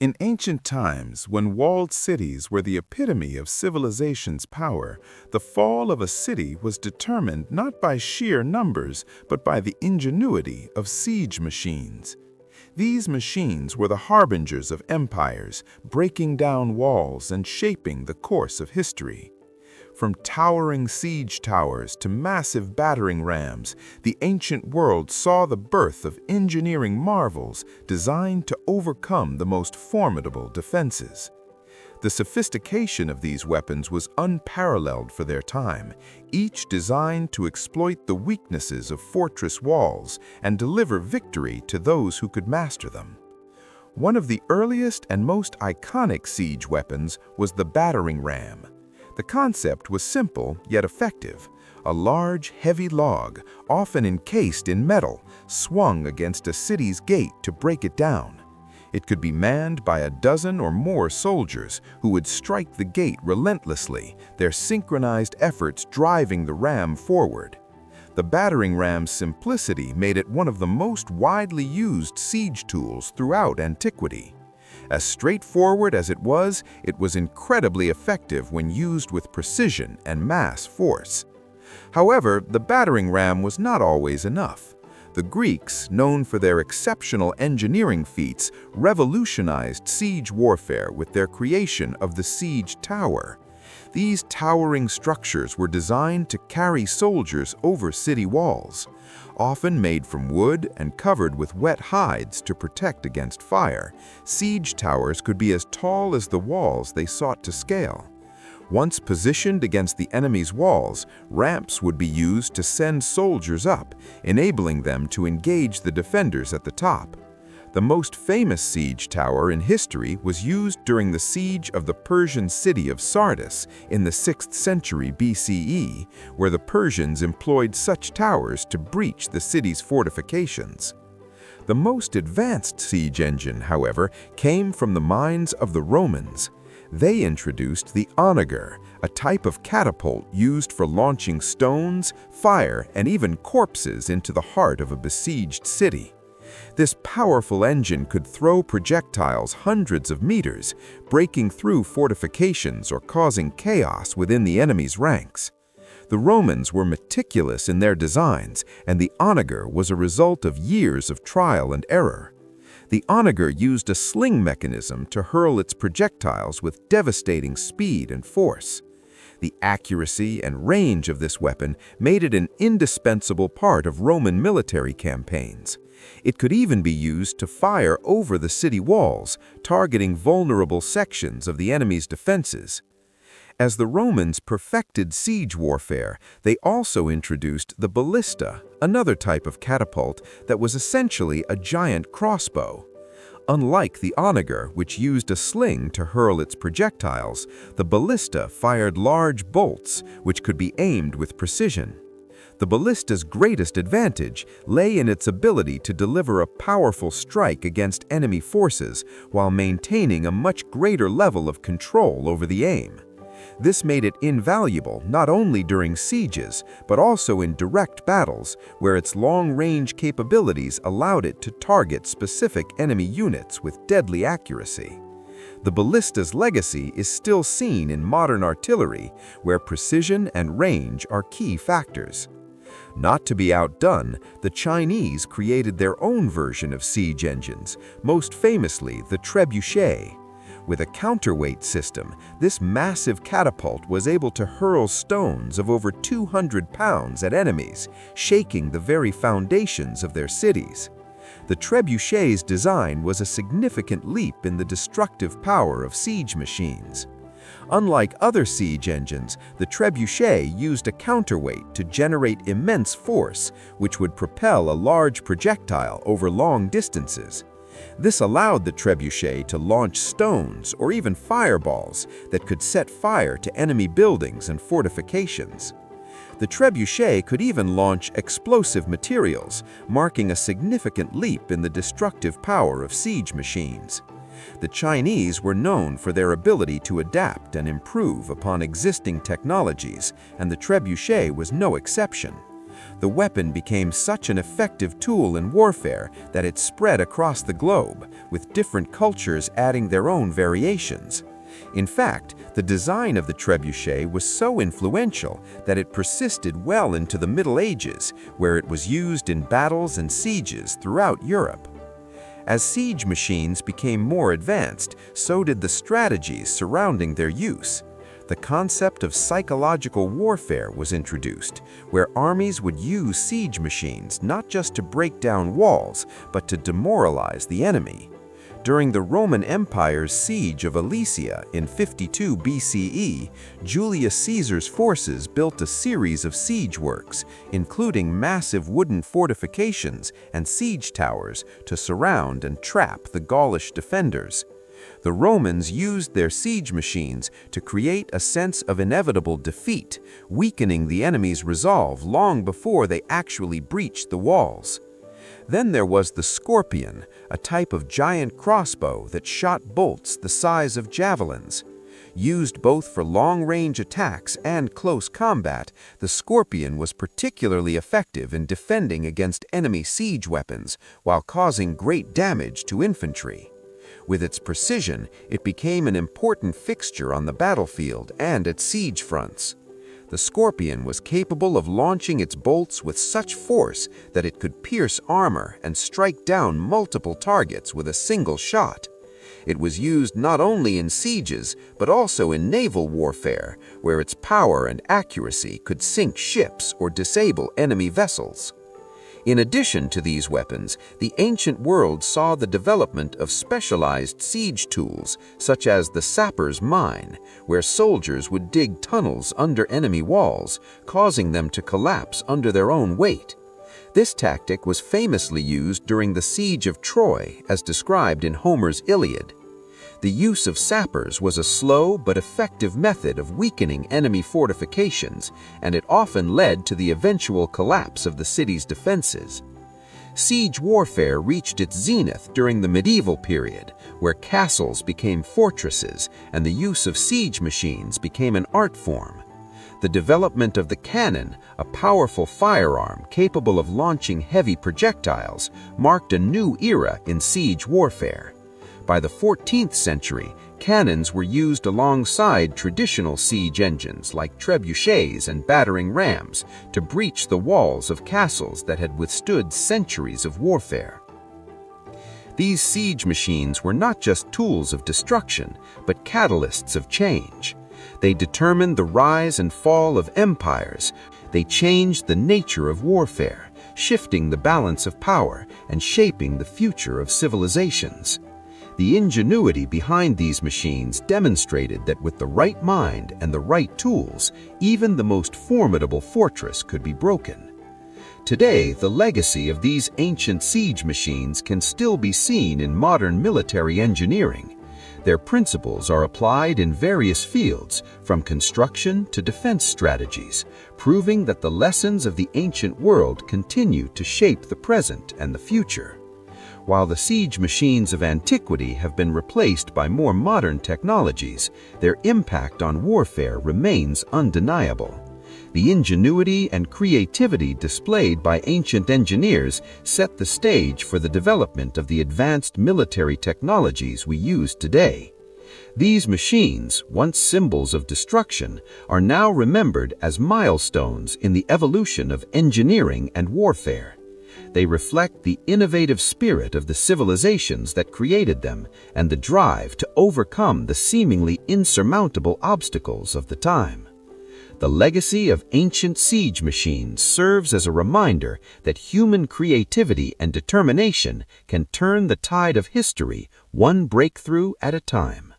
In ancient times, when walled cities were the epitome of civilization's power, the fall of a city was determined not by sheer numbers, but by the ingenuity of siege machines. These machines were the harbingers of empires, breaking down walls and shaping the course of history. From towering siege towers to massive battering rams, the ancient world saw the birth of engineering marvels designed to overcome the most formidable defenses. The sophistication of these weapons was unparalleled for their time, each designed to exploit the weaknesses of fortress walls and deliver victory to those who could master them. One of the earliest and most iconic siege weapons was the battering ram. The concept was simple yet effective. A large, heavy log, often encased in metal, swung against a city's gate to break it down. It could be manned by a dozen or more soldiers who would strike the gate relentlessly, their synchronized efforts driving the ram forward. The battering ram's simplicity made it one of the most widely used siege tools throughout antiquity. As straightforward as it was incredibly effective when used with precision and mass force. However, the battering ram was not always enough. The Greeks, known for their exceptional engineering feats, revolutionized siege warfare with their creation of the siege tower. These towering structures were designed to carry soldiers over city walls. Often made from wood and covered with wet hides to protect against fire, siege towers could be as tall as the walls they sought to scale. Once positioned against the enemy's walls, ramps would be used to send soldiers up, enabling them to engage the defenders at the top. The most famous siege tower in history was used during the siege of the Persian city of Sardis in the 6th century BCE, where the Persians employed such towers to breach the city's fortifications. The most advanced siege engine, however, came from the minds of the Romans. They introduced the onager, a type of catapult used for launching stones, fire, and even corpses into the heart of a besieged city. This powerful engine could throw projectiles hundreds of meters, breaking through fortifications or causing chaos within the enemy's ranks. The Romans were meticulous in their designs, and the onager was a result of years of trial and error. The onager used a sling mechanism to hurl its projectiles with devastating speed and force. The accuracy and range of this weapon made it an indispensable part of Roman military campaigns. It could even be used to fire over the city walls, targeting vulnerable sections of the enemy's defenses. As the Romans perfected siege warfare, they also introduced the ballista, another type of catapult that was essentially a giant crossbow. Unlike the onager, which used a sling to hurl its projectiles, the ballista fired large bolts, which could be aimed with precision. The ballista's greatest advantage lay in its ability to deliver a powerful strike against enemy forces while maintaining a much greater level of control over the aim. This made it invaluable not only during sieges, but also in direct battles, where its long-range capabilities allowed it to target specific enemy units with deadly accuracy. The ballista's legacy is still seen in modern artillery, where precision and range are key factors. Not to be outdone, the Chinese created their own version of siege engines, most famously the trebuchet. With a counterweight system, this massive catapult was able to hurl stones of over 200 pounds at enemies, shaking the very foundations of their cities. The trebuchet's design was a significant leap in the destructive power of siege machines. Unlike other siege engines, the trebuchet used a counterweight to generate immense force, which would propel a large projectile over long distances. This allowed the trebuchet to launch stones or even fireballs that could set fire to enemy buildings and fortifications. The trebuchet could even launch explosive materials, marking a significant leap in the destructive power of siege machines. The Chinese were known for their ability to adapt and improve upon existing technologies, and the trebuchet was no exception. The weapon became such an effective tool in warfare that it spread across the globe, with different cultures adding their own variations. In fact, the design of the trebuchet was so influential that it persisted well into the Middle Ages, where it was used in battles and sieges throughout Europe. As siege machines became more advanced, so did the strategies surrounding their use. The concept of psychological warfare was introduced, where armies would use siege machines not just to break down walls, but to demoralize the enemy. During the Roman Empire's siege of Alesia in 52 BCE, Julius Caesar's forces built a series of siege works, including massive wooden fortifications and siege towers to surround and trap the Gaulish defenders. The Romans used their siege machines to create a sense of inevitable defeat, weakening the enemy's resolve long before they actually breached the walls. Then there was the scorpion, a type of giant crossbow that shot bolts the size of javelins. Used both for long-range attacks and close combat, the scorpion was particularly effective in defending against enemy siege weapons while causing great damage to infantry. With its precision, it became an important fixture on the battlefield and at siege fronts. The scorpion was capable of launching its bolts with such force that it could pierce armor and strike down multiple targets with a single shot. It was used not only in sieges, but also in naval warfare, where its power and accuracy could sink ships or disable enemy vessels. In addition to these weapons, the ancient world saw the development of specialized siege tools, such as the sapper's mine, where soldiers would dig tunnels under enemy walls, causing them to collapse under their own weight. This tactic was famously used during the siege of Troy, as described in Homer's Iliad. The use of sappers was a slow but effective method of weakening enemy fortifications, and it often led to the eventual collapse of the city's defenses. Siege warfare reached its zenith during the medieval period, where castles became fortresses and the use of siege machines became an art form. The development of the cannon, a powerful firearm capable of launching heavy projectiles, marked a new era in siege warfare. By the 14th century, cannons were used alongside traditional siege engines like trebuchets and battering rams to breach the walls of castles that had withstood centuries of warfare. These siege machines were not just tools of destruction, but catalysts of change. They determined the rise and fall of empires. They changed the nature of warfare, shifting the balance of power and shaping the future of civilizations. The ingenuity behind these machines demonstrated that with the right mind and the right tools, even the most formidable fortress could be broken. Today, the legacy of these ancient siege machines can still be seen in modern military engineering. Their principles are applied in various fields, from construction to defense strategies, proving that the lessons of the ancient world continue to shape the present and the future. While the siege machines of antiquity have been replaced by more modern technologies, their impact on warfare remains undeniable. The ingenuity and creativity displayed by ancient engineers set the stage for the development of the advanced military technologies we use today. These machines, once symbols of destruction, are now remembered as milestones in the evolution of engineering and warfare. They reflect the innovative spirit of the civilizations that created them and the drive to overcome the seemingly insurmountable obstacles of the time. The legacy of ancient siege machines serves as a reminder that human creativity and determination can turn the tide of history one breakthrough at a time.